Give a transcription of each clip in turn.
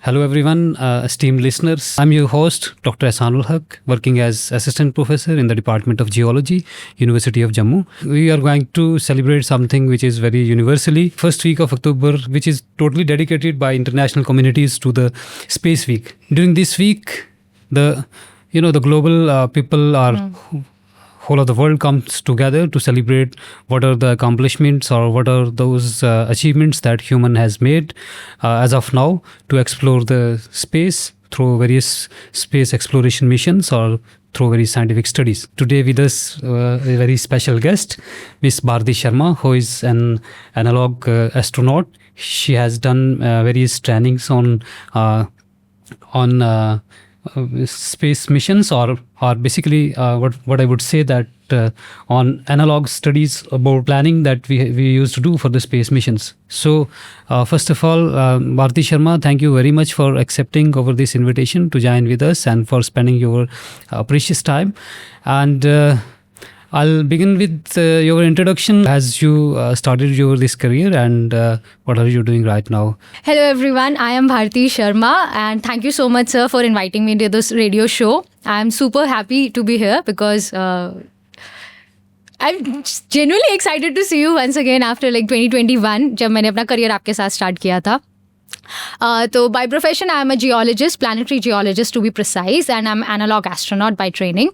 Hello, everyone, esteemed listeners. I'm your host, Dr. Ehsanul Haq, working as Assistant Professor in the Department of Geology, University of Jammu. We are going to celebrate something which is very universally, first week of October, which is totally dedicated by international communities to the Space Week. During this week, the global people are whole of the world comes together to celebrate what are the accomplishments or what are those achievements that human has made as of now to explore the space through various space exploration missions or through various scientific studies. Today with us a very special guest, Miss Bharti Sharma, who is an analog astronaut. She has done various trainings on space missions or basically what I would say that on analog studies about planning that we used to do for the space missions. So first of all, Bharti Sharma, thank you very much for accepting over this invitation to join with us and for spending your precious time. And I'll begin with your introduction as you started this career and what are you doing right now? Hello everyone, I am Bharti Sharma and thank you so much sir for inviting me to this radio show. I'm super happy to be here because I'm genuinely excited to see you once again after like 2021 जब मैंने अपना career आपके साथ start किया था. So by profession I am a geologist, planetary geologist to be precise, and I'm analog astronaut by training.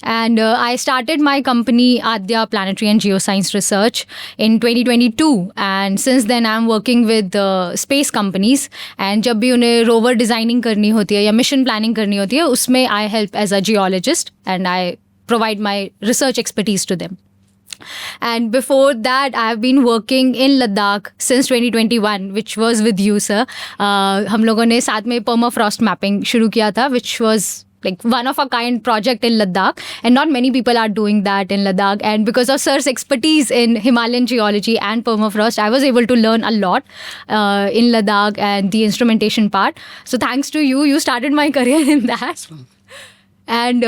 And I started my company Adya Planetary and Geoscience Research in 2022, and since then I'm working with space companies, and जब भी उन्हें rover designing करनी होती है या mission planning करनी होती है उसमें I help as a geologist and I provide my research expertise to them. And before that, I have been working in Ladakh since 2021, which was with you, sir. हम लोगों ने साथ में permafrost mapping शुरू किया था, which was like one of a kind project in Ladakh, and not many people are doing that in Ladakh. And because of sir's expertise in Himalayan geology and permafrost, I was able to learn a lot in Ladakh and the instrumentation part. So thanks to you, you started my career in that. And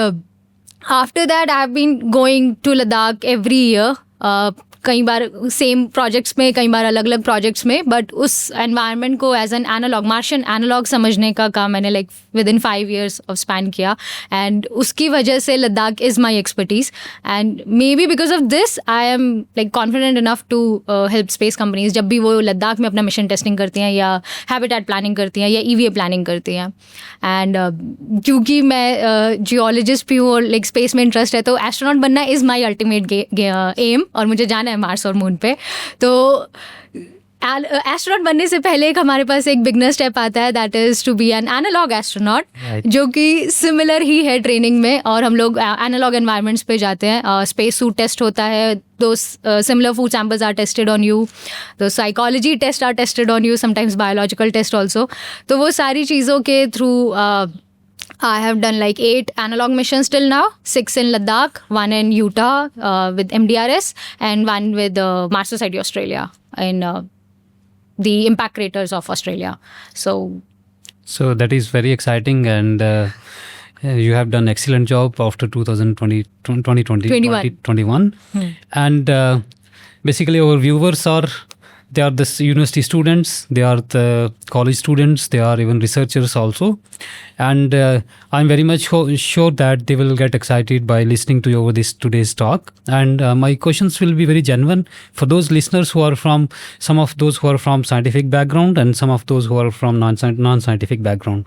after that, I've been going to Ladakh every year. कई बार same projects में, कई बार अलग अलग projects में, but उस environment को as an analogue, Martian analogue समझने का काम मैंने like within 5 years of span किया. एंड उसकी वजह से Ladakh is my expertise, and maybe because of this I am like confident enough to help space companies जब भी वो लद्दाख में अपना मिशन टेस्टिंग करती हैं या हैबिटेट प्लानिंग करती हैं या EVA प्लानिंग करती हैं. एंड क्योंकि मैं जियोलॉजिस्ट भी हूँ और लाइक स्पेस में इंटरेस्ट है, तो एस्ट्रोनॉट बनना इज़ माई अल्टीमेट एम, और मुझे जाना है मार्स और मून पे. तो एस्ट्रोनॉट बनने से पहले एक हमारे पास एक बिगनर स्टेप आता है, that is to be an analogue astronaut, जो कि सिमिलर ही है ट्रेनिंग में. और हम लोग एनालॉग एनवायरनमेंट्स पे जाते हैं, स्पेस सूट टेस्ट होता है, दो similar food samples are tested on you, तो psychology test are tested on you, sometimes biological test also. तो वो सारी चीज़ों के through I have done like 8 analog missions till now, 6 in Ladakh, 1 in Utah with MDRS, and 1 with Mars Society Australia in the impact craters of Australia. So that is very exciting, and you have done excellent job after 2021. And basically our viewers they are the university students, they are the college students, they are even researchers also. And I'm very much sure that they will get excited by listening to over today's talk. And my questions will be very genuine for those listeners who are from, some of those who are from scientific background and some of those who are from non-scientific background.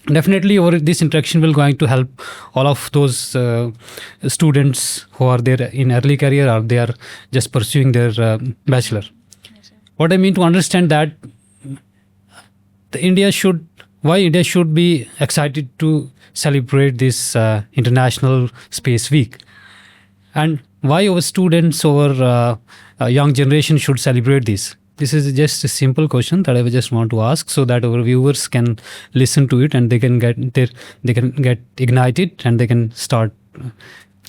Definitely over this interaction will going to help all of those students who are there in early career or they are just pursuing their bachelor. What I mean to understand that why India should be excited to celebrate this International Space Week, and why our students, our young generation should celebrate this. This is just a simple question that I just want to ask, so that our viewers can listen to it and they can get ignited and they can start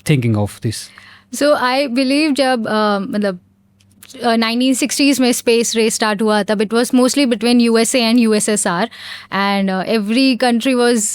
thinking of this. So I believe जब 1960s में space race start हुआ तब it was mostly between USA and USSR, and every country was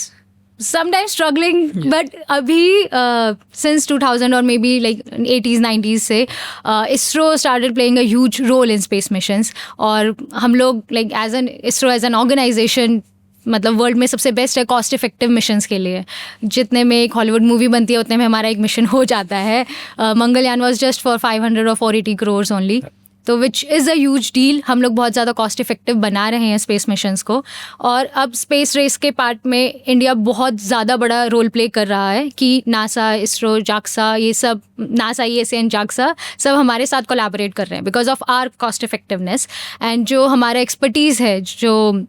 sometimes struggling, but abhi since 2000 or maybe like 80s 90s से ISRO started playing a huge role in space missions. और हम लोग like as an ISRO as an organization मतलब world में सबसे best है cost effective missions के लिए। जितने में एक हॉलीवुड मूवी बनती है उतने में हमारा एक मिशन हो जाता है। मंगलयान वॉज जस्ट फॉर 500 और 480 crores ओनली, तो which is a huge deal. हम लोग बहुत ज़्यादा कॉस्ट इफेक्टिव बना रहे हैं स्पेस मिशंस को, और अब स्पेस रेस के पार्ट में इंडिया बहुत ज़्यादा बड़ा रोल प्ले कर रहा है कि नासा, इसरो, जाक्सा, ये सब, नासा, ESA एंड जाक्सा सब हमारे साथ कोलैबोरेट कर रहे हैं because of our cost effectiveness and जो हमारा एक्सपर्टीज़ है, जो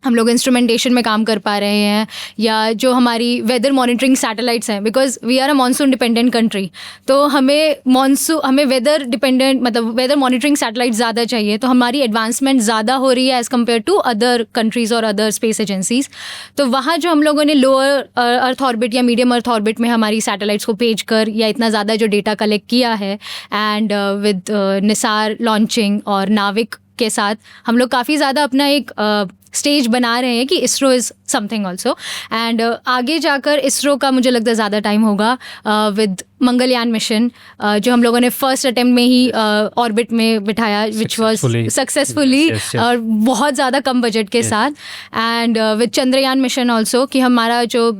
हम लोग इंस्ट्रूमेंटेशन में काम कर पा रहे हैं, या जो हमारी वेदर मॉनिटरिंग सैटेलाइट्स हैं, because we are a monsoon dependent country, तो हमें वेदर डिपेंडेंट मतलब वेदर मॉनिटरिंग सैटेलाइट ज़्यादा चाहिए, तो हमारी एडवांसमेंट ज़्यादा हो रही है as compare to other countries और अदर स्पेस एजेंसीज। तो वहाँ जो हम लोगों ने लोअर अर्थ ऑर्बिट या मीडियम अर्थ ऑर्बिट में हमारी सैटेलाइट्स को भेज कर या इतना ज़्यादा जो डेटा कलेक्ट किया है, एंड विद निसार लॉन्चिंग और नाविक के साथ हम लोग काफ़ी ज़्यादा अपना एक स्टेज बना रहे हैं कि ISRO is something also. And आगे जाकर इसरो का मुझे लगता है ज़्यादा टाइम होगा विद मंगलयान मिशन, जो हम लोगों ने फर्स्ट अटेम्प्ट में ही ऑर्बिट में बिठाया, विच वॉज सक्सेसफुली और बहुत ज़्यादा कम बजट के साथ। And with Chandrayaan mission also, कि हमारा जो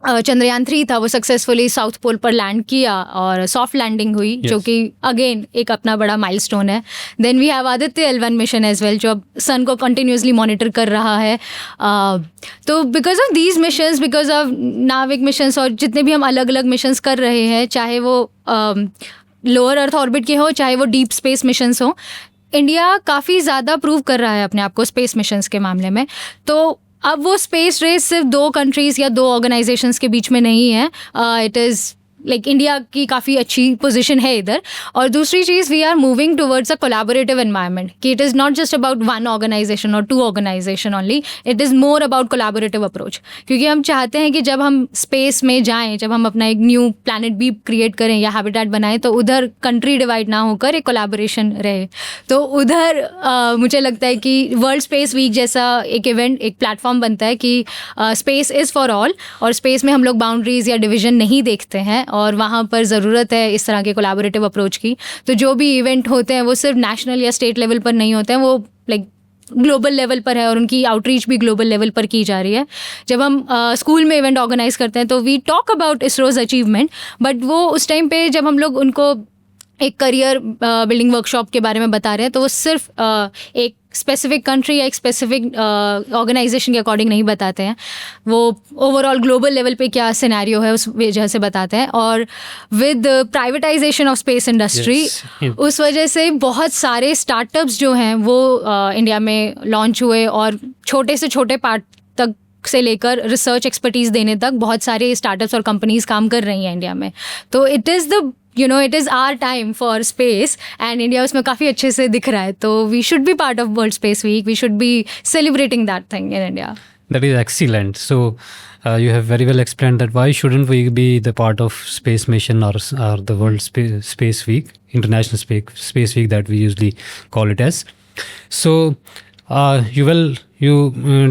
चंद्रयान 3 था वो सक्सेसफुली साउथ पोल पर लैंड किया और सॉफ्ट लैंडिंग हुई, जो कि अगेन एक अपना बड़ा माइलस्टोन है। Then we have Aditya L1 mission as well, जो अब सन को कंटिन्यूसली मॉनिटर कर रहा है। तो because of these missions, because of नाविक मिशंस और जितने भी हम अलग अलग मिशंस कर रहे हैं, चाहे वो लोअर अर्थ ऑर्बिट के हो, चाहे वो डीप स्पेस मिशंस हो, इंडिया काफ़ी ज़्यादा प्रूव कर रहा है अपने आप को स्पेस मिशंस के मामले में। तो अब वो स्पेस रेस सिर्फ 2 कंट्रीज़ या 2 ऑर्गेनाइजेशंस के बीच में नहीं है, इट इज़ लाइक इंडिया की काफ़ी अच्छी पोजीशन है इधर। और दूसरी चीज़, we are moving towards a collaborative environment, कि it is not just about 1 organisation और 2 organisation only, it is more about collaborative approach. क्योंकि हम चाहते हैं कि जब हम स्पेस में जाएं, जब हम अपना एक न्यू प्लैनेट भी क्रिएट करें या हैबिटेट बनाएं, तो उधर कंट्री डिवाइड ना होकर एक कोलैबोरेशन रहे। तो उधर मुझे लगता है कि वर्ल्ड स्पेस वीक जैसा एक इवेंट, एक प्लेटफॉर्म बनता है कि स्पेस इज़ फॉर ऑल, और स्पेस में हम लोग बाउंड्रीज या डिवीजन नहीं देखते हैं, और वहाँ पर ज़रूरत है इस तरह के कोलैबोरेटिव अप्रोच की। तो जो भी इवेंट होते हैं वो सिर्फ नेशनल या स्टेट लेवल पर नहीं होते हैं, वो लाइक ग्लोबल लेवल पर है, और उनकी आउटरीच भी ग्लोबल लेवल पर की जा रही है। जब हम स्कूल में इवेंट ऑर्गेनाइज करते हैं तो we talk about ISRO's achievement, but वो उस टाइम पे जब हम लोग उनको एक करियर बिल्डिंग वर्कशॉप के बारे में बता रहे हैं, तो वो सिर्फ एक स्पेसिफिक कंट्री या एक स्पेसिफिक ऑर्गेनाइजेशन के अकॉर्डिंग नहीं बताते हैं, वो ओवरऑल ग्लोबल लेवल पे क्या सिनेरियो है उस वजह से बताते हैं। और with privatisation of space industry, उस वजह से बहुत सारे स्टार्टअप्स जो हैं वो इंडिया में लॉन्च हुए, और छोटे से छोटे पार्ट तक से लेकर रिसर्च एक्सपर्टीज़ देने तक बहुत सारे स्टार्टअप्स और कंपनीज काम कर रही हैं इंडिया में। तो it is the it is our time for space, and India उसमें काफ़ी अच्छे से दिख रहा है। तो we should be part of World Space Week. We should be celebrating that thing in India. That is excellent. So you have very well explained that why shouldn't we be the part of space mission or the World Space Week, International Space Week that we usually call it as. So you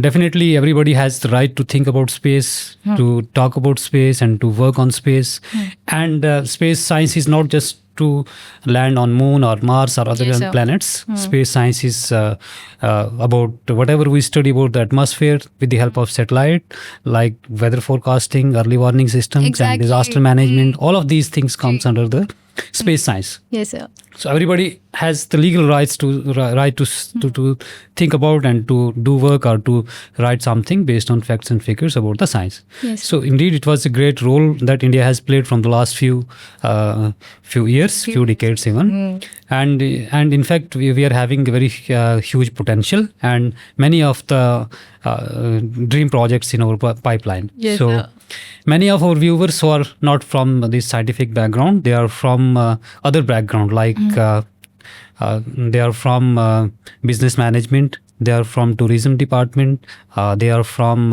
definitely, everybody has the right to think about space, to talk about space and to work on space. And space science is not just to land on Moon or Mars or other planets. Space science is about whatever we study about the atmosphere with the help of satellite, like weather forecasting, early warning systems, and disaster management. All of these things comes under the space science. Yes, sir. So everybody has the legal rights to think about and to do work or to write something based on facts and figures about the science. Yes. So indeed, it was a great role that India has played from the last few years, few decades even. And in fact, we are having a very huge potential and many of the dream projects in our pipeline. Yes, so. sir. Many of our viewers who are not from this scientific background, they are from other background, like they are from business management, they are from tourism department, they are from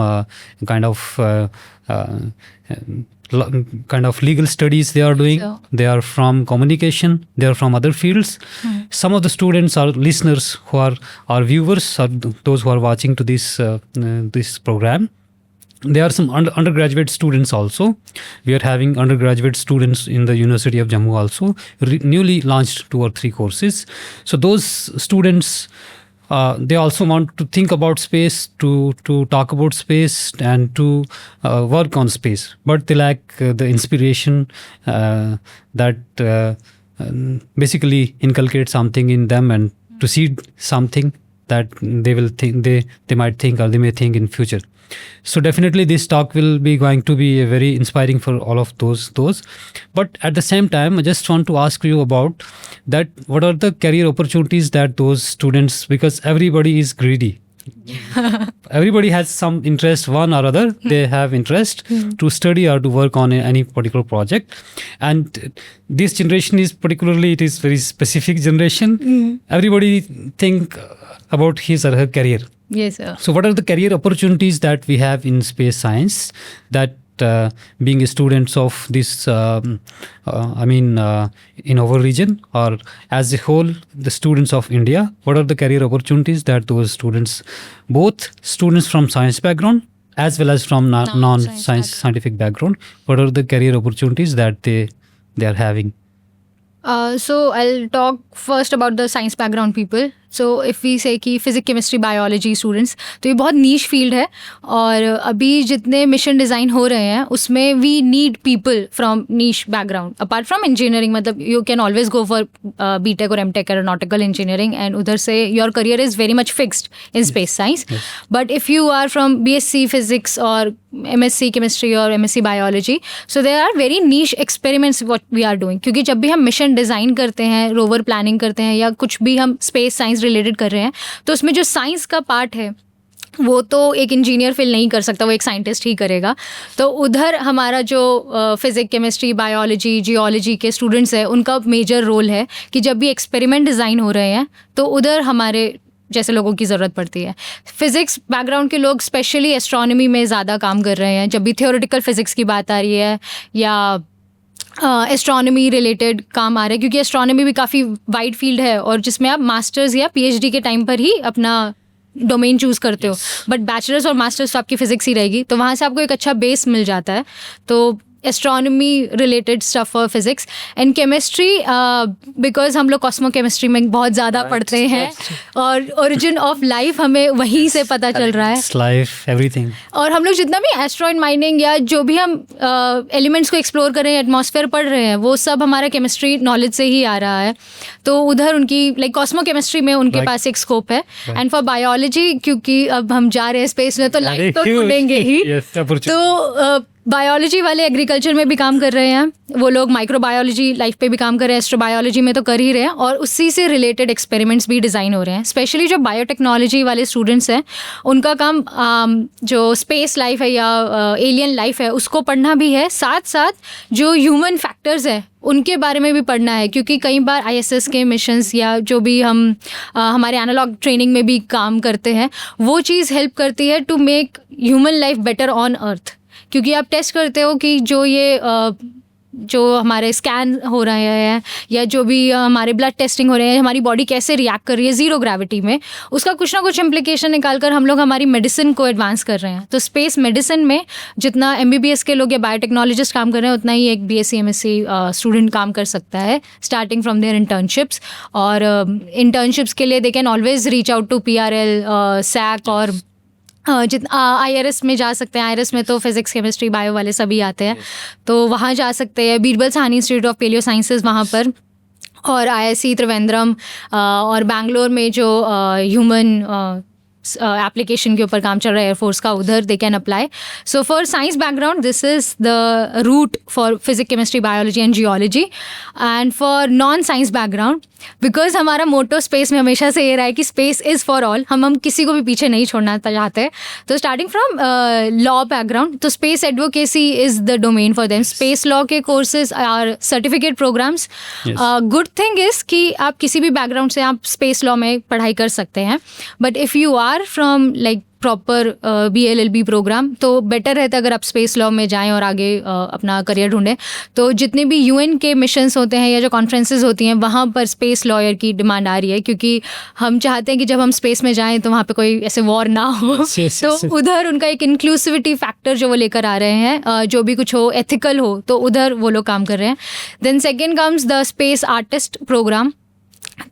kind of legal studies they are doing, they are from communication, they are from other fields. Some of the students or listeners who are our viewers, or those who are watching to this program, there are some undergraduate students also. We are having undergraduate students in the University of Jammu also, newly launched 2 or 3 courses. So those students they also want to think about space, to talk about space, and to work on space, but they lack the inspiration that basically inculcate something in them and to seed something that they will think, they might think, or they may think in future. So definitely this talk will be going to be very inspiring for all of those. But at the same time, I just want to ask you about that. What are the career opportunities that those students, because everybody is greedy. Everybody has some interest, one or other. They have interest to study or to work on any particular project. And this generation is particularly, it is very specific generation. Everybody think about his or her career. Yes, sir. So what are the career opportunities that we have in space science, that being students of this, in our region or as a whole, the students of India, what are the career opportunities that those students, both students from science background as well as from non-science scientific background, what are the career opportunities that they are having? So I'll talk first about the science background people. So if we say कि physics chemistry biology students, तो ये बहुत नीश field है और अभी जितने mission design हो रहे हैं उसमें we need people from niche background apart from engineering. मतलब you can always go for BTech और एमटेक एरोनॉटिकल इंजीनियरिंग एंड उधर से your career is very much fixed in space science. But if you are from BSc physics और MSc chemistry और MSc biology, so there are very niche experiments what we are doing. क्योंकि जब भी हम mission design करते हैं, rover planning करते हैं या कुछ भी हम स्पेस साइंस रिलेटेड कर रहे हैं, तो उसमें जो साइंस का पार्ट है वो तो एक इंजीनियर फिल नहीं कर सकता, वो एक साइंटिस्ट ही करेगा. तो उधर हमारा जो फिजिक्स केमिस्ट्री बायोलॉजी जियोलॉजी के स्टूडेंट्स हैं उनका मेजर रोल है कि जब भी एक्सपेरिमेंट डिज़ाइन हो रहे हैं तो उधर हमारे जैसे लोगों की ज़रूरत पड़ती है. फिज़िक्स बैकग्राउंड के लोग स्पेशली एस्ट्रोनॉमी में ज़्यादा काम कर रहे हैं. जब भी थियोरेटिकल फिज़िक्स की बात आ रही है या एस्ट्रोनॉमी रिलेटेड काम आ रहा है, क्योंकि एस्ट्रोनॉमी भी काफ़ी वाइड फील्ड है और जिसमें आप मास्टर्स या PhD के टाइम पर ही अपना डोमेन चूज़ करते हो. बट बैचलर्स और मास्टर्स तो आपकी फ़िज़िक्स ही रहेगी, तो वहाँ से आपको एक अच्छा बेस मिल जाता है. तो एस्ट्रोनॉमी रिलेटेड स्टफ और फिज़िक्स एंड केमिस्ट्री, बिकॉज हम लोग कॉस्मो केमिस्ट्री में बहुत ज़्यादा पढ़ते हैं और ओरिजिन ऑफ लाइफ हमें वहीं से पता चल रहा है. Life everything. और हम लोग जितना भी एस्ट्रॉइड माइनिंग या जो भी हम एलिमेंट्स को एक्सप्लोर कर रहे हैं, एटमॉस्फेयर पढ़ रहे हैं, वो सब हमारा केमिस्ट्री नॉलेज से ही आ रहा है. तो उधर उनकी लाइक कॉस्मो केमिस्ट्री में उनके पास एक स्कोप है. एंड फॉर बायोलॉजी, क्योंकि अब हम जा रहे हैं स्पेस में तो लाइफ तो ढूंढेंगे ही. तो बायोलॉजी वाले एग्रीकल्चर में भी काम कर रहे हैं, वो लोग माइक्रोबायोलॉजी लाइफ पे भी काम कर रहे हैं, एस्ट्रोबायोलॉजी में तो कर ही रहे हैं और उसी से रिलेटेड एक्सपेरिमेंट्स भी डिज़ाइन हो रहे हैं. स्पेशली जो बायोटेक्नोलॉजी वाले स्टूडेंट्स हैं उनका काम जो स्पेस लाइफ है या एलियन लाइफ है उसको पढ़ना भी है, साथ साथ जो ह्यूमन फैक्टर्स है उनके बारे में भी पढ़ना है. क्योंकि कई बार ISS के मिशंस या जो भी हम हमारे एनालॉग ट्रेनिंग में भी काम करते हैं, वो चीज़ हेल्प करती है to make human life better on Earth. क्योंकि आप टेस्ट करते हो कि जो हमारे स्कैन हो रहे हैं या जो भी हमारे ब्लड टेस्टिंग हो रहे हैं, हमारी बॉडी कैसे रिएक्ट कर रही है ज़ीरो ग्रेविटी में, उसका कुछ ना कुछ इम्प्लीकेशन निकाल कर हम लोग हमारी मेडिसिन को एडवांस कर रहे हैं. तो स्पेस मेडिसिन में जितना MBBS के लोग या बायोटेक्नोलॉजिस्ट काम कर रहे हैं उतना ही एक BSc MSc स्टूडेंट काम कर सकता है, स्टार्टिंग फ्रॉम देयर इंटर्नशिप्स. और इंटर्नशिप्स के लिए they can always reach out to PRL, SAC और IRS में जा सकते हैं. IRS में तो फिज़िक्स केमिस्ट्री बायो वाले सभी आते हैं, तो वहाँ जा सकते हैं. Birbal Sahni institute of paleo sciences वहाँ पर, और IISc त्रिवेंद्रम और बैंगलोर में जो ह्यूमन एप्लीकेशन के ऊपर काम चल रहा है एयरफोर्स का, उधर they can apply. So for science background this is the route for physics chemistry biology and geology. And for non science background, because हमारा मोटो स्पेस में हमेशा से ये रहा है कि स्पेस इज़ फॉर ऑल, हम किसी को भी पीछे नहीं छोड़ना चाहते. तो स्टार्टिंग फ्रॉम लॉ बैकग्राउंड, तो space advocacy is the domain for them. Space law के courses are certificate programmes. Good thing is कि आप किसी भी बैकग्राउंड से आप स्पेस लॉ में पढ़ाई कर सकते हैं. But if you are from like proper BLLB programme, तो बेटर रहता है अगर आप स्पेस लॉ में जाएं और आगे अपना करियर ढूंढें. तो जितने भी UN के मिशंस होते हैं या जो कॉन्फ्रेंसेस होती हैं वहाँ पर स्पेस लॉयर की डिमांड आ रही है, क्योंकि हम चाहते हैं कि जब हम स्पेस में जाएं तो वहाँ पे कोई ऐसे वॉर ना हो. तो उधर उनका एक इंक्लूसिविटी फैक्टर जो वो लेकर आ रहे हैं, जो भी कुछ हो एथिकल हो, तो उधर वो लोग काम कर रहे हैं. Then second comes the space artist programme.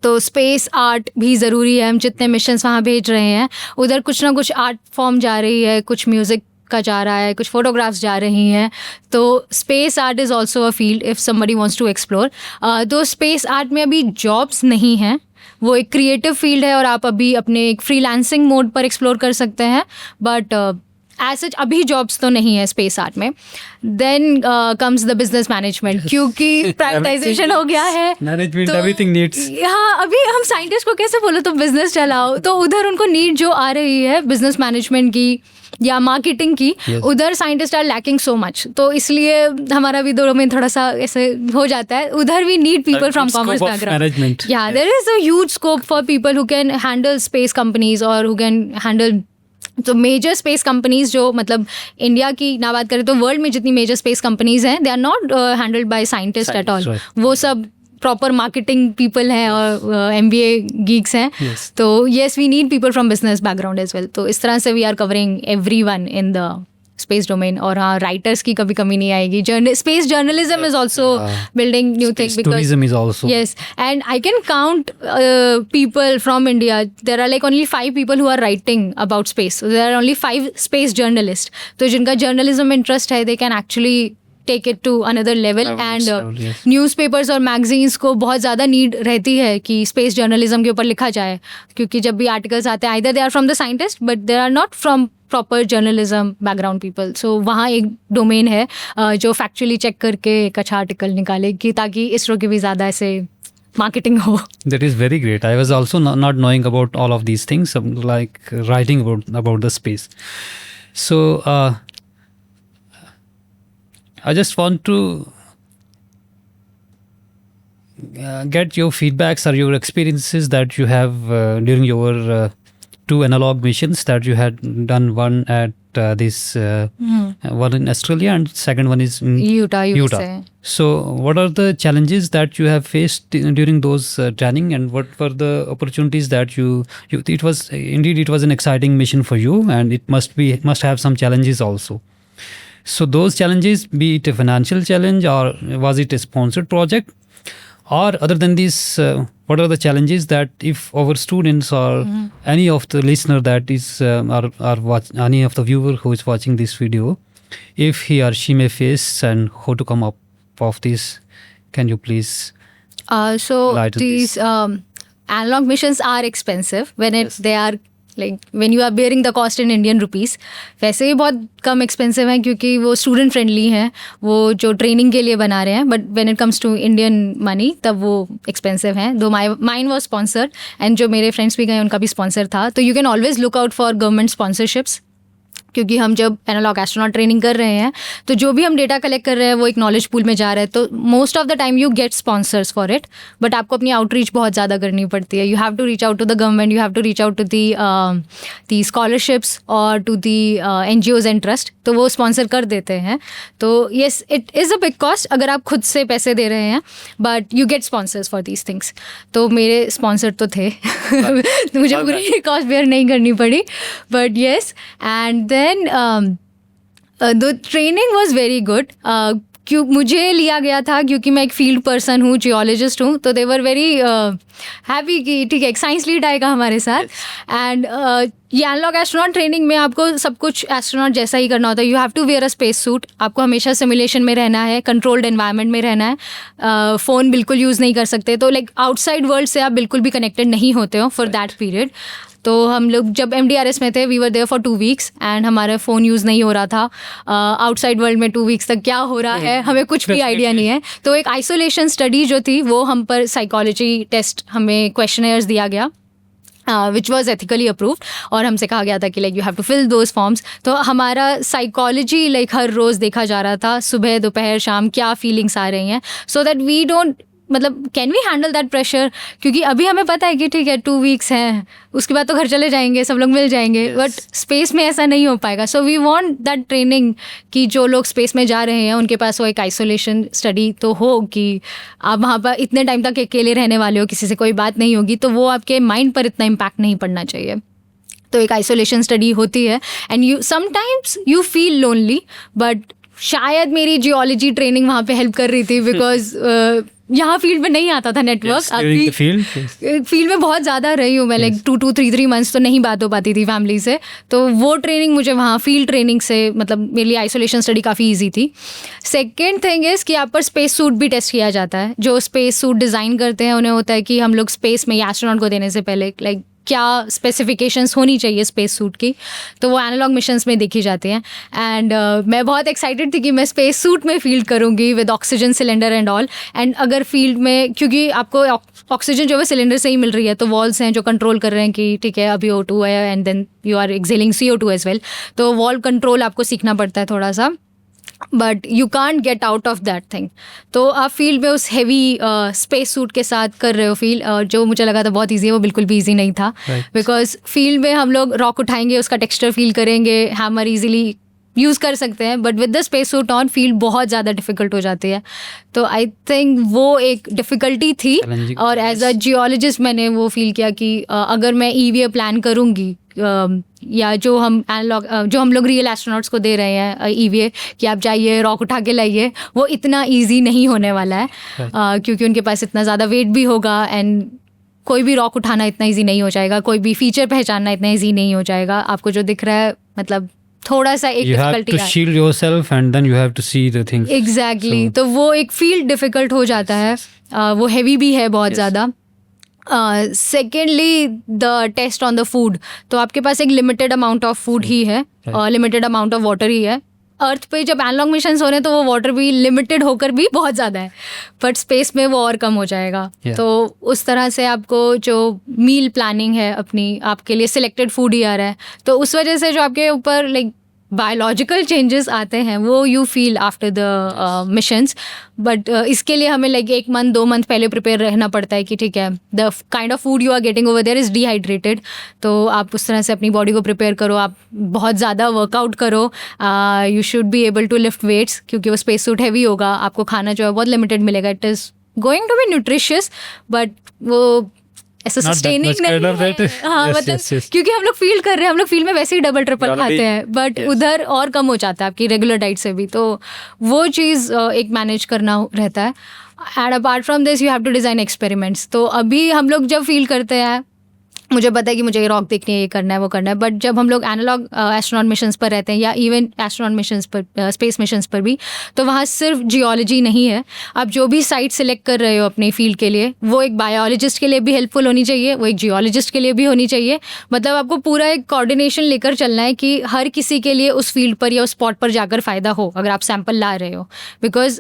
तो स्पेस आर्ट भी ज़रूरी है. हम जितने मिशंस वहाँ भेज रहे हैं उधर कुछ ना कुछ आर्ट फॉर्म जा रही है, कुछ म्यूज़िक का जा रहा है, कुछ फोटोग्राफ्स जा रही हैं. तो space art is also a field if somebody wants to explore. तो स्पेस आर्ट में अभी जॉब्स नहीं हैं, वो एक क्रिएटिव फील्ड है और आप अभी अपने एक फ्रीलांसिंग मोड पर एक्सप्लोर कर सकते हैं. बट एज सच अभी जॉब्स तो नहीं है स्पेस आर्ट में. Then comes the business management, क्योंकि प्राइवेटाइजेशन हो गया है. मैनेजमेंट तो एवरीथिंग नीड्स. हाँ, अभी हम साइंटिस्ट को कैसे बोलो तुम बिजनेस चलाओ, तो उधर उनको नीड जो आ रही है बिजनेस मैनेजमेंट की या मार्केटिंग की, उधर scientist are lacking so much. तो इसलिए हमारा भी दोनों में थोड़ा सा ऐसे हो जाता है. उधर we need people from commerce background. या there is a huge scope for people who can handle space companies और हु कैन हैंडल. तो मेजर स्पेस कंपनीज जो मतलब इंडिया की ना बात करें तो वर्ल्ड में जितनी मेजर स्पेस कंपनीज हैं they are not handled by scientist at all. वो सब प्रॉपर मार्केटिंग पीपल हैं और MBA गीक्स हैं. तो yes we need people from business background as well. तो इस तरह से we are covering everyone in the space domain. और हाँ, राइटर्स की कभी कमी नहीं आएगी. Space journalism is also building new thing tourism is also. yes, and I can count people from India. There are like only 5 people who are writing about space. So there are only 5 space journalists. तो जिनका journalism interest है, they can actually take it to another level. And newspapers और magazines को बहुत ज़्यादा need रहती है कि स्पेस जर्नलिज्म के ऊपर लिखा जाए, क्योंकि जब भी आर्टिकल्स आते हैं either they are from the scientist but they are not from proper journalism background people. So वहाँ एक डोमेन है जो फैक्चुअली चेक करके एक अच्छा आर्टिकल निकाले कि ताकि इसरो की भी ज़्यादा ऐसे marketing ho. That is very great. I was also not knowing about all of these things, like writing about the space. So I just want to get your feedbacks or your experiences that you have during your 2 analog missions that you had done. One at this one in Australia and second one is in Utah. So what are the challenges that you have faced during those training, and what were the opportunities that you it was an exciting mission for you, and it must have some challenges also. So those challenges, be it a financial challenge or was it a sponsored project, or other than this, what are the challenges that if our students or any of the listener that is any of the viewer who is watching this video, if he or she may face and how to come up of this, can you please so these analog missions are expensive when they are like when you are bearing the cost in Indian rupees. वैसे ही बहुत कम expensive हैं क्योंकि वो student friendly हैं, वो जो training के लिए बना रहे हैं. But when it comes to Indian money तब वो एक्सपेंसिव हैं. दो माइन वॉज स्पॉन्सर्ड एंड जो मेरे फ्रेंड्स भी गए उनका भी स्पॉन्सर था. तो you can always look out for government sponsorships, क्योंकि हम जब एनालॉग एस्ट्रोनॉट ट्रेनिंग कर रहे हैं तो जो भी हम डेटा कलेक्ट कर रहे हैं वो एक नॉलेज पूल में जा रहा है. तो most of the time you get sponsors for it, but आपको अपनी आउटरीच बहुत ज़्यादा करनी पड़ती है. You have to reach out to the government, you have to reach out to the scholarships और to the NGOs and trust. तो वो स्पॉन्सर कर देते हैं. तो yes, it is a big cost अगर आप खुद से पैसे दे रहे हैं, but you get sponsors for these things. तो मेरे स्पॉन्सर तो थे तो मुझे पूरी कॉस्ट बेयर नहीं करनी पड़ी. But yes, and then the training was very good. क्यों मुझे लिया गया था क्योंकि मैं एक फील्ड पर्सन हूँ, जियोलॉजिस्ट हूँ. तो दे वर वेरी हैप्पी कि ठीक है एक साइंस लीड आएगा हमारे साथ. एंड ये एनालॉग एस्ट्रोनॉट ट्रेनिंग में आपको सब कुछ एस्ट्रोनॉट जैसा ही करना होता है. You have to wear a space suit, आपको हमेशा सिमुलेशन में रहना है, कंट्रोल्ड एनवायरनमेंट में रहना है, फ़ोन बिल्कुल यूज़ नहीं कर सकते. तो लाइक आउटसाइड वर्ल्ड से आप बिल्कुल भी कनेक्टेड नहीं होते हो फॉर दैट पीरियड. तो हम लोग जब MDRS में थे we were there for 2 weeks and हमारा फ़ोन यूज़ नहीं हो रहा था. आउटसाइड वर्ल्ड में 2 weeks तक क्या हो रहा है हमें कुछ भी आइडिया नहीं है. तो एक आइसोलेशन स्टडी जो थी वो हम पर साइकोलॉजी टेस्ट, हमें क्वेश्चनर्स दिया गया विच वॉज एथिकली अप्रूव्ड, और हमसे कहा गया था कि like you have to fill those forms. तो हमारा साइकोलॉजी लाइक हर रोज़ देखा जा रहा था, सुबह दोपहर शाम क्या फीलिंग्स आ रही हैं, सो दैट वी डोंट मतलब can we handle that pressure. क्योंकि अभी हमें पता है कि ठीक है 2 weeks हैं, उसके बाद तो घर चले जाएंगे, सब लोग मिल जाएंगे, बट स्पेस में ऐसा नहीं हो पाएगा. So we want that training कि जो लोग स्पेस में जा रहे हैं उनके पास वो एक आइसोलेशन स्टडी तो हो कि आप वहाँ पर इतने टाइम तक अकेले रहने वाले हो, किसी से कोई बात नहीं होगी, तो वो आपके माइंड पर इतना इम्पैक्ट नहीं पड़ना चाहिए. तो एक आइसोलेशन स्टडी होती है and you sometimes you feel lonely. But शायद मेरी जियोलॉजी ट्रेनिंग वहाँ पे हेल्प कर रही थी बिकॉज यहाँ फील्ड में नहीं आता था network. Yes, during the field, yes. Field में बहुत ज़्यादा रही हूँ मैं, लाइक 2-3 मंथ्स तो नहीं बात हो पाती थी फैमिली से, तो वो ट्रेनिंग मुझे वहाँ फील्ड ट्रेनिंग से मतलब मेरे लिए आइसोलेशन स्टडी काफ़ी ईजी थी। सेकेंड थिंग इज़ कि आप पर स्पेस सूट भी टेस्ट किया जाता है। जो स्पेस सूट डिज़ाइन करते हैं उन्हें होता है कि हम लोग स्पेस में एस्ट्रोनॉट को देने से पहले लाइक क्या स्पेसिफिकेशंस होनी चाहिए स्पेस सूट की, तो वो एनालॉग मिशंस में देखी जाती हैं। एंड मैं बहुत एक्साइटेड थी कि मैं स्पेस सूट में फील्ड करूँगी with oxygen cylinder and all. And अगर फील्ड में, क्योंकि आपको ऑक्सीजन जो है सिलेंडर से ही मिल रही है, तो वॉल्स हैं जो कंट्रोल कर रहे हैं कि ठीक है अभी O2 है and then you are exhaling CO2 as well, तो वॉल कंट्रोल आपको सीखना पड़ता है थोड़ा सा, but you can't get out of that thing. तो आप फील्ड में उस हैवी स्पेस सूट के साथ कर रहे हो फील, जो मुझे लगा था बहुत ईजी है वो बिल्कुल भी ईजी नहीं था। बिकॉज फील्ड में हम लोग रॉक उठाएंगे, उसका टेक्सचर फील करेंगे, हैमर ईजिली यूज़ कर सकते हैं, but with the space suit on field बहुत ज़्यादा डिफिकल्ट हो जाती है। तो आई थिंक वो एक डिफ़िकल्टी थी, और एज अ जियोलॉजिस्ट मैंने वो फील किया कि अगर मैं EVA प्लान करूँगी या जो हम लोग रियल एस्ट्रोनॉट्स को दे रहे हैं EVA कि आप जाइए रॉक उठा के लाइए, वो इतना ईजी नहीं होने वाला है। क्योंकि उनके पास इतना ज़्यादा वेट भी होगा, एंड कोई भी रॉक उठाना इतना ईजी नहीं हो जाएगा, कोई भी फीचर पहचानना इतना ईजी नहीं हो जाएगा। आपको जो दिख रहा है मतलब थोड़ा सा एक डिफिकल्टी है। You have to shield yourself and then you have to see the things. Exactly. तो वो एक फील्ड डिफिकल्ट हो जाता है, वो हैवी भी है बहुत ज़्यादा। Secondly the test on the food, तो आपके पास एक लिमिटेड अमाउंट ऑफ फूड ही है, लिमिटेड अमाउंट ऑफ वाटर ही है। अर्थ पे जब एनालॉग मिशंस हो रहे हैं तो वो वाटर भी लिमिटेड होकर भी बहुत ज़्यादा है, बट स्पेस में वो और कम हो जाएगा। तो उस तरह से आपको जो मील प्लानिंग है अपनी, आपके लिए सिलेक्टेड फूड ही आ रहा है, तो उस वजह से जो आपके ऊपर लाइक बायोलॉजिकल चेंजेस आते हैं वो you feel after the missions. But इसके लिए हमें लाइक 1 मंथ 2 मंथ पहले प्रिपेयर रहना पड़ता है कि ठीक है the kind of food you are getting over there is dehydrated, तो आप उस तरह से अपनी बॉडी को प्रिपेयर करो, आप बहुत ज़्यादा वर्कआउट करो, you should be able to lift weights, क्योंकि वो स्पेस सूट हैवी होगा, आपको खाना जो है बहुत लिमिटेड मिलेगा। It is going to be nutritious, but वो ऐसा सस्टेनिंग नहीं है। हाँ, मतलब क्योंकि हम लोग फील कर रहे हैं, हम लोग फील्ड में वैसे ही डबल ट्रिपल खाते हैं, बट उधर और कम हो जाता है आपकी रेगुलर डाइट से भी, तो वो चीज़ एक मैनेज करना रहता है। And apart from this you have to design experiments. तो अभी हम लोग जब फील करते हैं, मुझे पता है कि मुझे ये रॉक देखनी है, ये करना है, वो करना है, बट जब हम लोग एनालॉग एस्ट्रोनॉट मिशंस पर रहते हैं या इवन एस्ट्रोनॉट मिशंस पर, स्पेस मिशंस पर भी, तो वहाँ सिर्फ जियोलॉजी नहीं है। आप जो भी साइट सेलेक्ट कर रहे हो अपनी फील्ड के लिए, वो एक बायोलॉजिस्ट के लिए भी हेल्पफुल होनी चाहिए, वो एक जियोलॉजिस्ट के लिए भी होनी चाहिए। मतलब आपको पूरा एक कोऑर्डिनेशन लेकर चलना है कि हर किसी के लिए उस फील्ड पर या उस स्पॉट पर जाकर फ़ायदा हो अगर आप सैंपल ला रहे हो। बिकॉज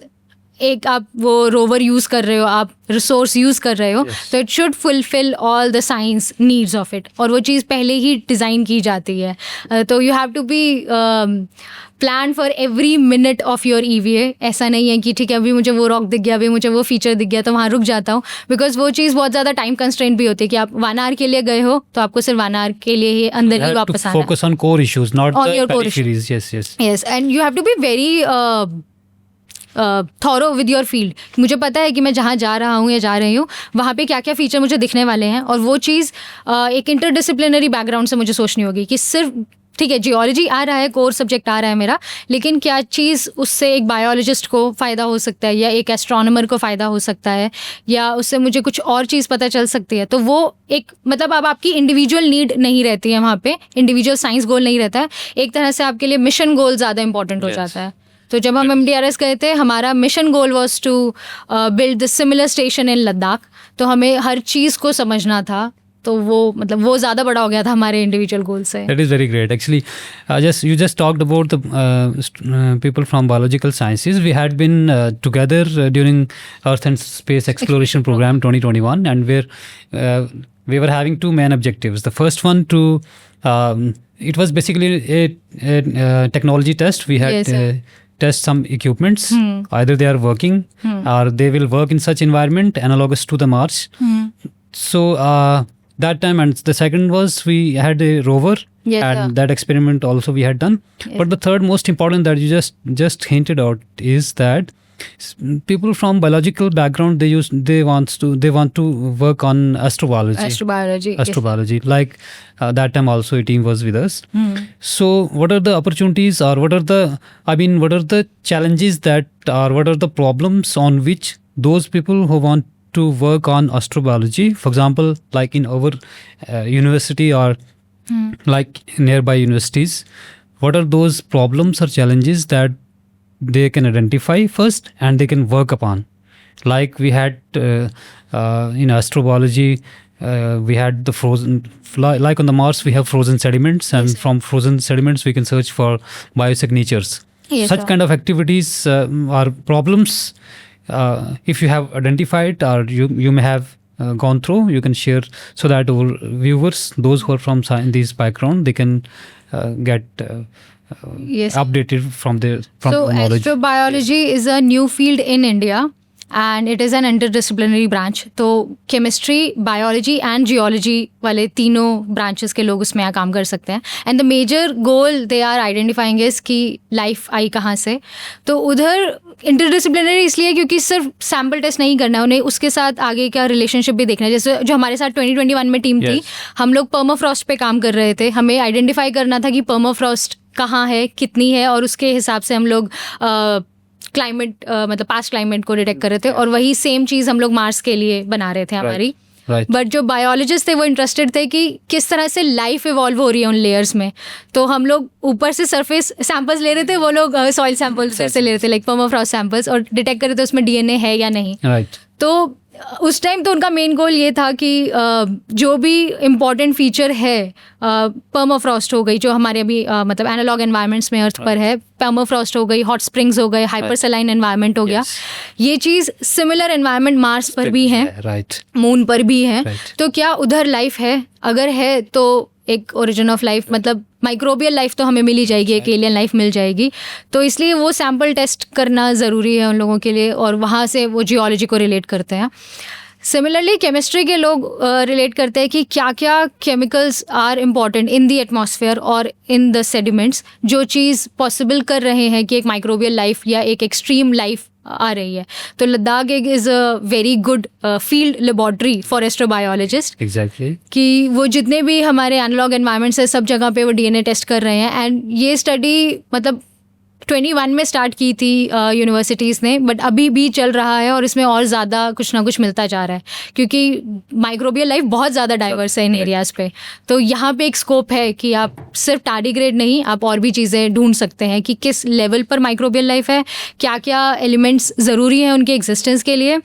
एक आप वो रोवर यूज़ कर रहे हो, आप रिसोर्स यूज़ कर रहे हो, तो it should fulfil all the science needs of it, और वो चीज़ पहले ही डिज़ाइन की जाती है। तो you have to be plan for every minute of your EVA। ऐसा नहीं है कि ठीक है अभी मुझे वो रॉक दिख गया, अभी मुझे वो फीचर दिख गया तो वहाँ रुक जाता हूँ, बिकॉज वो चीज़ बहुत ज़्यादा टाइम कंस्ट्रेंट भी होती है कि आप 1 आवर के लिए गए हो तो आपको सिर्फ 1 आवर के लिए ही अंदर ही वापस आना है। Focus on core issues, not on the your core peripheries. Yes, and you have to be very thorough with your field. मुझे पता है कि मैं जहाँ जा रहा हूँ या जा रही हूँ वहाँ पे क्या क्या फीचर मुझे दिखने वाले हैं, और वो चीज़ एक इंटरडिसिप्लिनरी बैकग्राउंड से मुझे सोचनी होगी कि सिर्फ ठीक है जियोलॉजी आ रहा है, कोर सब्जेक्ट आ रहा है मेरा, लेकिन क्या चीज़ उससे एक बायोलॉजिस्ट को फ़ायदा हो सकता है या एक एस्ट्रोनॉमर को फ़ायदा हो सकता है, या उससे मुझे कुछ और चीज़ पता चल सकती है। तो वो एक मतलब अब आपकी इंडिविजुअल नीड नहीं रहती है वहाँ पे, इंडिविजुअल साइंस गोल नहीं रहता है, एक तरह से आपके लिए मिशन गोल ज़्यादा इंपॉर्टेंट हो जाता है। तो जब हम MDRS गए थे, हमारा mission goal was to build the similar station in Ladakh, तो हमें हर चीज़ को समझना था, तो वो मतलब वो ज़्यादा बड़ा हो गया था हमारे इंडिविजुअल गोल से। That is very great. Actually, you just talked about the people from biological sciences. We had been together during Earth and Space Exploration Program 2021, and we were having 2 main objectives. The first one it was basically a technology test. We had test some equipments. Either they are working or they will work in such environment analogous to the Mars. So that time, and the second was we had a rover, and that experiment also we had done. But the third most important that you just hinted out is that people from biological background they want to work on astrobiology. Like that time also a team was with us. So what are the opportunities, or what are the challenges that, or what are the problems on which those people who want to work on astrobiology, for example, like in our university or like nearby universities, what are those problems or challenges that they can identify first and they can work upon? Like we had in astrobiology, we had the frozen, like on the Mars, we have frozen sediments, and from frozen sediments, we can search for biosignatures. Yes, Such sir. kind of activities are problems. If you have identified or you may have gone through, you can share so that our viewers, those who are from this background, they can get Yes. updated from the So knowledge. astrobiology is a new field in India and it is an interdisciplinary branch. तो chemistry, biology and geology वाले तीनों branches के लोग उसमें काम कर सकते हैं. And the major goal they are identifying is कि life आई कहाँ से. तो उधर interdisciplinary इसलिए क्योंकि सिर्फ sample test नहीं करना है, उन्हें उसके साथ आगे का relationship भी देखना है. जैसे जो हमारे साथ 2021 में टीम थी, Yes. हम लोग permafrost पे काम कर रहे थे. हमें identify करना था कि permafrost कहाँ है, कितनी है, और उसके हिसाब से हम लोग क्लाइमेट मतलब पास्ट क्लाइमेट को डिटेक्ट कर रहे थे, और वही सेम चीज़ हम लोग मार्स के लिए बना रहे थे हमारी. Right. बट जो बायोलॉजिस्ट थे वो इंटरेस्टेड थे कि किस तरह से लाइफ इवॉल्व हो रही है उन लेयर्स में. तो हम लोग ऊपर से सरफेस सैंपल्स ले रहे थे, वो लोग सॉइल सैंपल्स से ले रहे थे, लाइक पर्माफ्रॉस्ट सैंपल्स, और डिटेक्ट कर रहे थे उसमें डीएनए है या नहीं. Right. तो उस टाइम तो उनका मेन गोल ये था कि जो भी इम्पॉर्टेंट फीचर है, पर्माफ्रॉस्ट हो गई जो हमारे अभी मतलब एनालॉग एनवायरनमेंट्स में अर्थ पर है, पर्माफ्रॉस्ट हो गई, हॉट स्प्रिंग्स हो गए, हाइपरसलाइन एनवायरनमेंट हो गया. ये चीज़ सिमिलर एनवायरनमेंट मार्स पर भी है, Right. मून पर भी है. Right. तो क्या उधर लाइफ है? अगर है तो एक ओरिजिन ऑफ लाइफ, मतलब माइक्रोबियल लाइफ तो हमें मिल ही जाएगी, एक एलियन लाइफ मिल जाएगी. तो इसलिए वो सैम्पल टेस्ट करना ज़रूरी है उन लोगों के लिए, और वहाँ से वो जियोलॉजी को रिलेट करते हैं. सिमिलरली केमिस्ट्री के लोग रिलेट करते हैं कि क्या क्या chemicals are important in the atmosphere और इन द सेडिमेंट्स, जो चीज़ पॉसिबल कर रहे हैं कि एक माइक्रोबियल लाइफ या एक एक्सट्रीम लाइफ आ रही है. तो लद्दाख एक is a very good field laboratory for astrobiologist, Exactly. कि वो जितने भी हमारे एनालॉग एनवायरनमेंट्स है सब जगह पे वो डीएनए टेस्ट कर रहे हैं. एंड ये स्टडी मतलब 21 में स्टार्ट की थी यूनिवर्सिटीज़ ने, बट अभी भी चल रहा है, और इसमें और ज़्यादा कुछ ना कुछ मिलता जा रहा है क्योंकि माइक्रोबियल लाइफ बहुत ज़्यादा डाइवर्स है इन एरियाज़ पे. तो यहाँ पे एक स्कोप है कि आप सिर्फ टार्डिग्रेड नहीं, आप और भी चीज़ें ढूंढ सकते हैं कि किस लेवल पर माइक्रोबियल लाइफ है, क्या क्या एलिमेंट्स ज़रूरी हैं उनके एग्जिस्टेंस के लिए,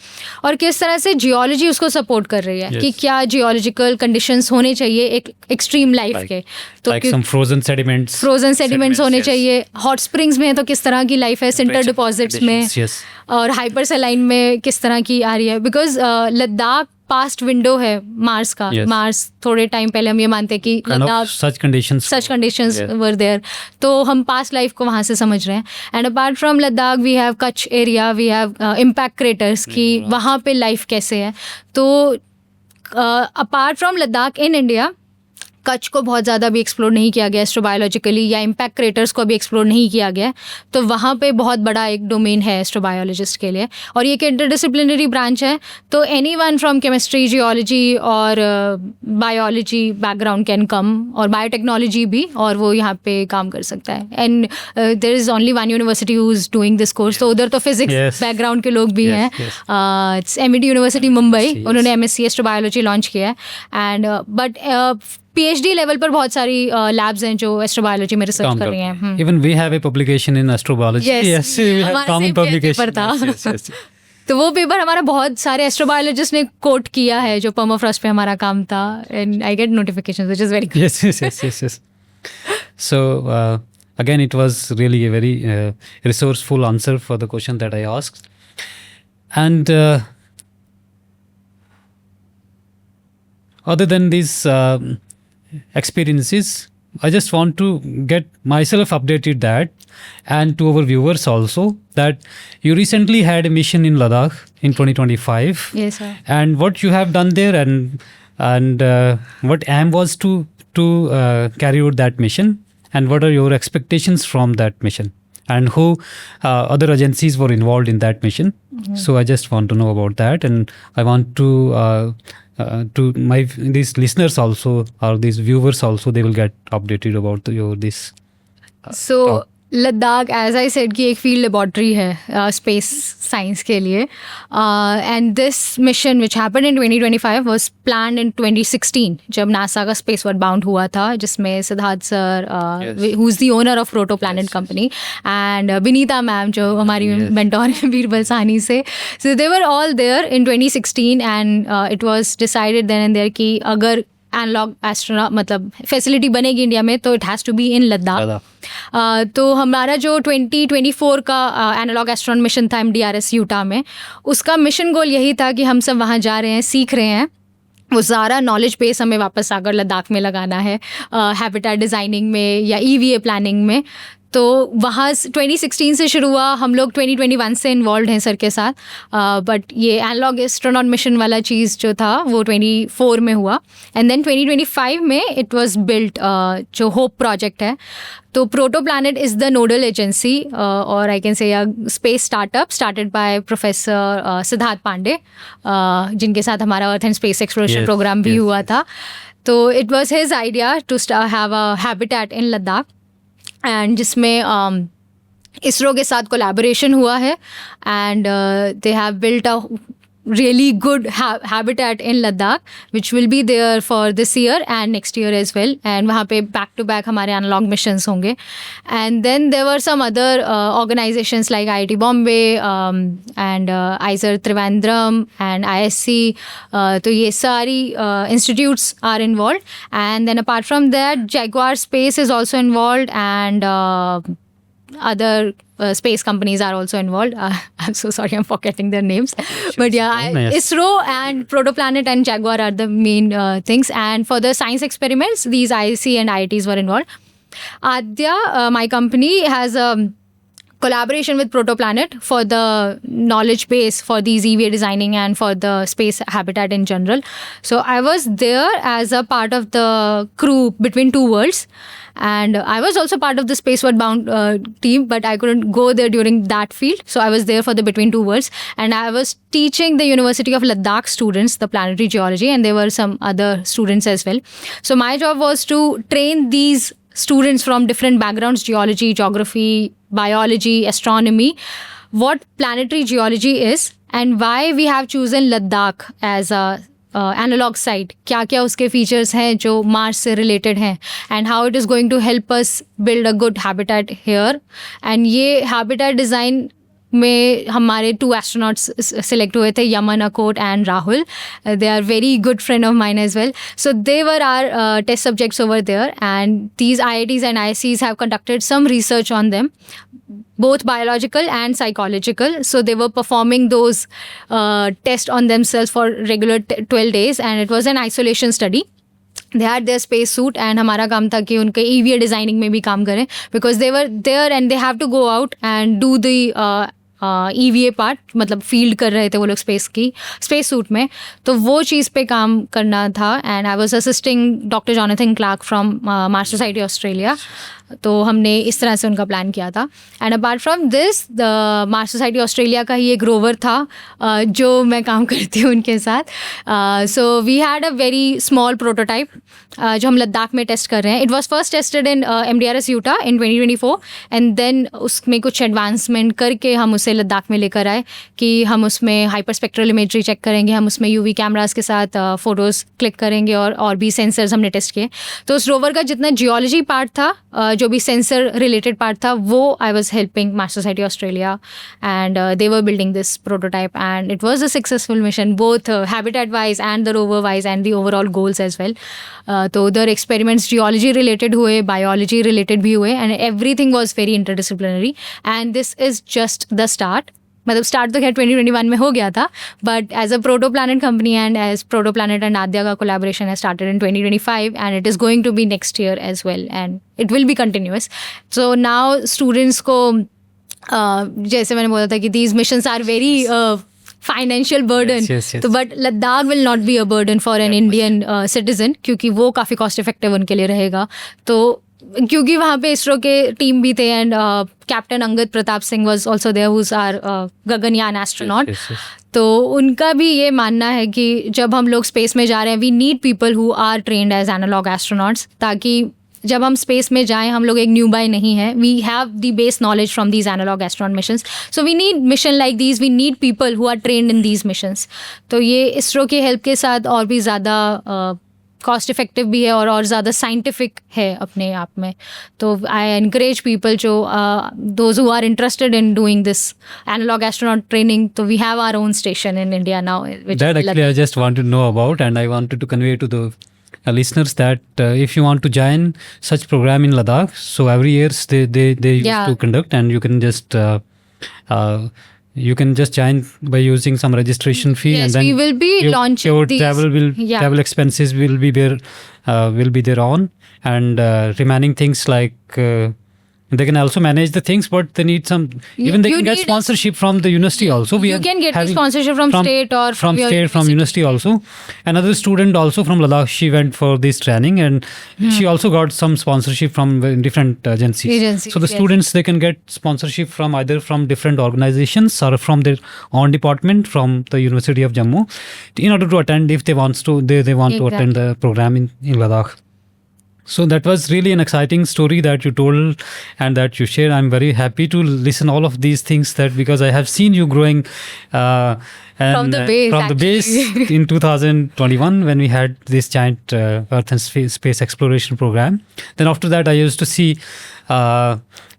और किस तरह से जियोलॉजी उसको सपोर्ट कर रही है. Yes. कि क्या जियोलॉजिकल कंडीशंस होने चाहिए एक एक्सट्रीम लाइफ के. तो Like some frozen sediments. Frozen sediments होने yes. चाहिए. हॉट स्प्रिंग्स में तो किस तरह की लाइफ है, सिंटर डिपॉजिट्स में, Yes. और हाइपर सलाइन में किस तरह की आ रही है. बिकॉज लद्दाख पास्ट विंडो है मार्स का. Yes. मार्स थोड़े टाइम पहले हम ये मानते हैं कि Kind of Ladakh such conditions. such conditions Yeah. were there. तो हम पास्ट लाइफ को वहाँ से समझ रहे हैं. And apart from Ladakh we have Kutch area, we have impact craters, कि वहाँ पे लाइफ कैसे है. तो apart from Ladakh in India, Kutch को बहुत ज़्यादा भी एक्सप्लोर नहीं किया गया एस्ट्रोबायोलॉजिकली, या इम्पैक्ट क्रेटर्स को भी एक्सप्लोर नहीं किया गया. तो वहाँ पे बहुत बड़ा एक डोमेन है एस्ट्रोबायोलॉजिस्ट के लिए, और ये एक इंटरडिसिप्लिनरी ब्रांच है. तो any one from chemistry, geology और बायोलॉजी बैकग्राउंड कैन कम, और बायोटेक्नोलॉजी भी, और वो यहाँ पे काम कर सकता है. And there is only one university who is doing this course. तो उधर तो फिजिक्स Yes. बैकग्राउंड के लोग भी Yes, हैं. yes. It's MET university Mumbai, Yes. उन्होंने एमएससी एस्ट्रोबायोलॉजी लॉन्च किया है. एंड बट पीएचडी लेवल पर बहुत सारी लैब्स हैं जो एस्ट्रोबायोलॉजी में रिसर्च काम कर रही करते हैं. हैं. Even we have a publication in astrobiology. Yes. we have हमारा common same publication. paper था. Yes, yes, yes. तो वो पेपर हमारा बहुत सारे एस्ट्रोबायोलॉजिस्ट ने कोट किया है जो पर्माफ्रॉस्ट पे हमारा काम था. And I get notifications which is very good. Yes, yes, yes, yes, yes. So again, it was really a very resourceful answer for the question that I asked. And other than these experiences, I just want to get myself updated that, and to our viewers also, that you recently had a mission in Ladakh in 2025. Yes, sir. And what you have done there, and what aim was to carry out that mission, and what are your expectations from that mission, and who other agencies were involved in that mission. So I just want to know about that, and I want to these listeners also, or these viewers also, they will get updated about this. So Ladakh as I said कि एक field laboratory है space science के लिए, and this mission which happened in 2025 was planned in 2016 जब NASA का space word bound हुआ था, जिसमें Siddharth sir who is the owner of Protoplanet company and Vineeta ma'am जो हमारी मेंटोर हैं बीरबल साहनी से, so they were all there in 2016 and it was decided then and there कि अगर एनालॉग एस्ट्रोनॉट मतलब फैसिलिटी बनेगी इंडिया में तो it has to be in Ladakh. तो हमारा जो 2024 का एनालॉग एस्ट्रोनॉट मिशन था MDRS यूटा में, उसका मिशन गोल यही था कि हम सब वहाँ जा रहे हैं, सीख रहे हैं, वो सारा नॉलेज बेस हमें वापस आकर लद्दाख में लगाना है, हैबिटेट डिज़ाइनिंग में या EVA प्लानिंग में। तो वहाँ 2016 से शुरू हुआ, हम लोग 2021 से इन्वॉल्व हैं सर के साथ, बट ये एनालॉग एस्ट्रोनॉट मिशन वाला चीज़ जो था वो 24 में हुआ, एंड देन 2025 में इट वाज बिल्ट जो होप प्रोजेक्ट है। तो Protoplanet is the nodal agency और I can say space startup started by professor Siddharth Pandey, जिनके साथ हमारा earth and space exploration programme भी हुआ था। तो it was his idea to have a habitat in Ladakh, and जिसमें इसरो के साथ कोलैबोरेशन हुआ है, and they have built a really good habitat in Ladakh which will be there for this year and next year as well, and वहाँ पे back to back हमारे analog missions होंगे। And then there were some other organizations like IIT Bombay and IISER Trivandrum and ISC, तो ये सारी institutes are involved, and then apart from that Jaguar Space is also involved, and other space companies are also involved. I'm so sorry, I'm forgetting their names. But yeah, nice. ISRO and Protoplanet and Jaguar are the main things. And for the science experiments, these IIC and IITs were involved. Adya, my company, has a collaboration with Protoplanet for the knowledge base for these EVA designing and for the space habitat in general. So I was there as a part of the crew between two worlds. And I was also part of the Spaceward Bound team, but I couldn't go there during that field. So I was there for the Between Two Worlds. And I was teaching the University of Ladakh students the planetary geology, and there were some other students as well. So my job was to train these students from different backgrounds, geology, geography, biology, astronomy, what planetary geology is and why we have chosen Ladakh as a analog site, क्या क्या उसके features हैं जो Mars से related हैं, and how it is going to help us build a good habitat here. And ये habitat design में हमारे 2 एस्ट्रोनॉट्स सिलेक्ट हुए थे, Yaman Akot and Rahul. They are very good friend of mine as well. So they were are test subjects over there, and these IITs and ISCs have conducted some research on them, both biological and psychological. So they were performing those tests on themselves for regular 12 days, and it was an isolation study. They had their space suit, and हमारा काम था कि उनके EVA designing में भी काम करें, because they were there and they have to go out and do the EVA part, मतलब फील्ड कर रहे थे वो लोग स्पेस सूट में, तो वो चीज़ पे काम करना था. And I was assisting doctor Jonathan Clarke from Mars Society Australia. तो हमने इस तरह से उनका प्लान किया था. And apart from this, the Mars Society Australia का ही एक रोवर था जो मैं काम करती हूँ उनके साथ. So we had a very small prototype जो हम लद्दाख में टेस्ट कर रहे हैं. It was first tested in MDRS Utah in 2024, and then उसमें कुछ एडवांसमेंट करके हम उसे लद्दाख में लेकर आए कि हम उसमें हाइपर स्पेक्ट्रल इमेजरी चेक करेंगे, हम उसमें UV कैमरास के साथ फ़ोटोज़ क्लिक करेंगे, और भी सेंसर्स हमने टेस्ट किए. तो उस रोवर का जितना जियोलॉजी पार्ट था, जो भी सेंसर रिलेटेड पार्ट था, वो I was helping Mars Society Australia, and they were building this prototype, and it was a successful mission, both habitat wise and the rover wise and the overall goals as well. तो उधर experiments geology related हुए, biology related भी हुए, and everything was very interdisciplinary. And this is just the start. मतलब start तो खैर 2021 में हो गया था, but as a protoplanet company and as Protoplanet and Aadya का कोलैबोरेशन है started in 2025, and it is going to be next year as well, and it will be continuous. So now students को जैसे मैंने बोला था कि these missions are very financial burden, तो but Ladakh will not be a burden for an Indian citizen, क्योंकि वो काफ़ी कॉस्ट इफेक्टिव उनके लिए रहेगा. तो क्योंकि वहाँ पे इसरो के टीम भी थे, and captain Angad Pratap Singh was also there, who is our Gaganyaan astronaut. तो उनका भी ये मानना है कि जब हम लोग स्पेस में जा रहे हैं, we need people who are trained as analog astronauts, ताकि जब हम स्पेस में जाएं, हम लोग एक न्यू बाय नहीं है. We have the base knowledge from these analog astronaut missions. So we need mission like these. We need people who are trained in these missions. तो ये इसरो की हेल्प के साथ और भी ज़्यादा कॉस्ट इफेक्टिव भी है और ज़्यादा साइंटिफिक है अपने आप में. तो आई एनकरेज पीपल जो those who are interested in doing this analog astronaut training. तो we have our own station in India now. That actually I just want to know about, and I wanted to convey to the listeners that if you want to join such program in Ladakh, so every year they used Yeah. to conduct, and you can just join by using some registration fee, Yes, and then we will be launching your these. Yeah. travel expenses will be there on, and remaining things like they can also manage the things, but they need some. Even they you can get need- sponsorship from the university also. We You are can get the having- sponsorship from state or from your state, from university also. Another student also from Ladakh, she went for this training, and she also got some sponsorship from different agencies. Agencies, So the yes. students, they can get sponsorship from either from different organizations or from their own department from the University of Jammu, in order to attend if they want to attend the program in Ladakh. So that was really an exciting story that you told and that you shared. I'm very happy to listen all of these things, that because I have seen you growing From the base, in 2021 when we had this giant Earth and space exploration program. Then after that, I used to see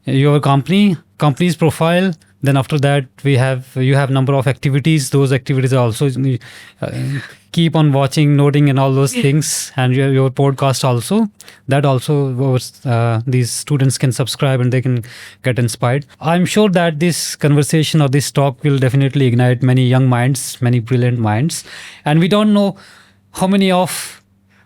your company's profile. Then after that, you have number of activities. Those activities are also keep on watching, noting, and all those things. And your podcast also. That also these students can subscribe and they can get inspired. I'm sure that this conversation or this talk will definitely ignite many young minds, many brilliant minds. And we don't know how many of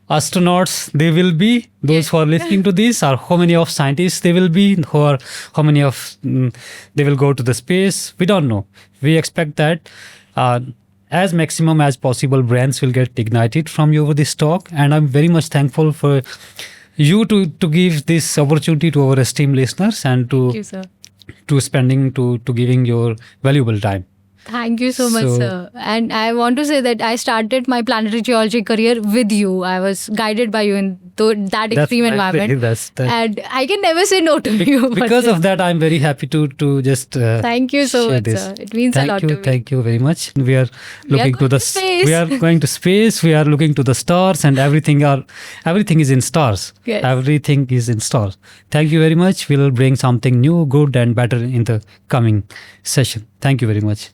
astronauts they will be, those who are listening to this, or how many of scientists they will be, how many of they will go to the space. We don't know. We expect that as maximum as possible brains will get ignited from you over this talk, and I'm very much thankful for you to give this opportunity to our esteemed listeners, and Thank you, sir. to giving your valuable time. Thank you so much, So- sir. And I want to say that I started my planetary geology career with you. I was guided by you in that extreme environment. That's And I can never say no to you. for because this. of that, I'm very happy to just Thank you so share much, this. sir. It means a lot to me. Thank you very much. We are looking going to space. we are going to space. We are looking to the stars, and everything is in stars. Yes. Everything is in stars. Thank you very much. We'll bring something new, good, and better in the coming session. Thank you very much.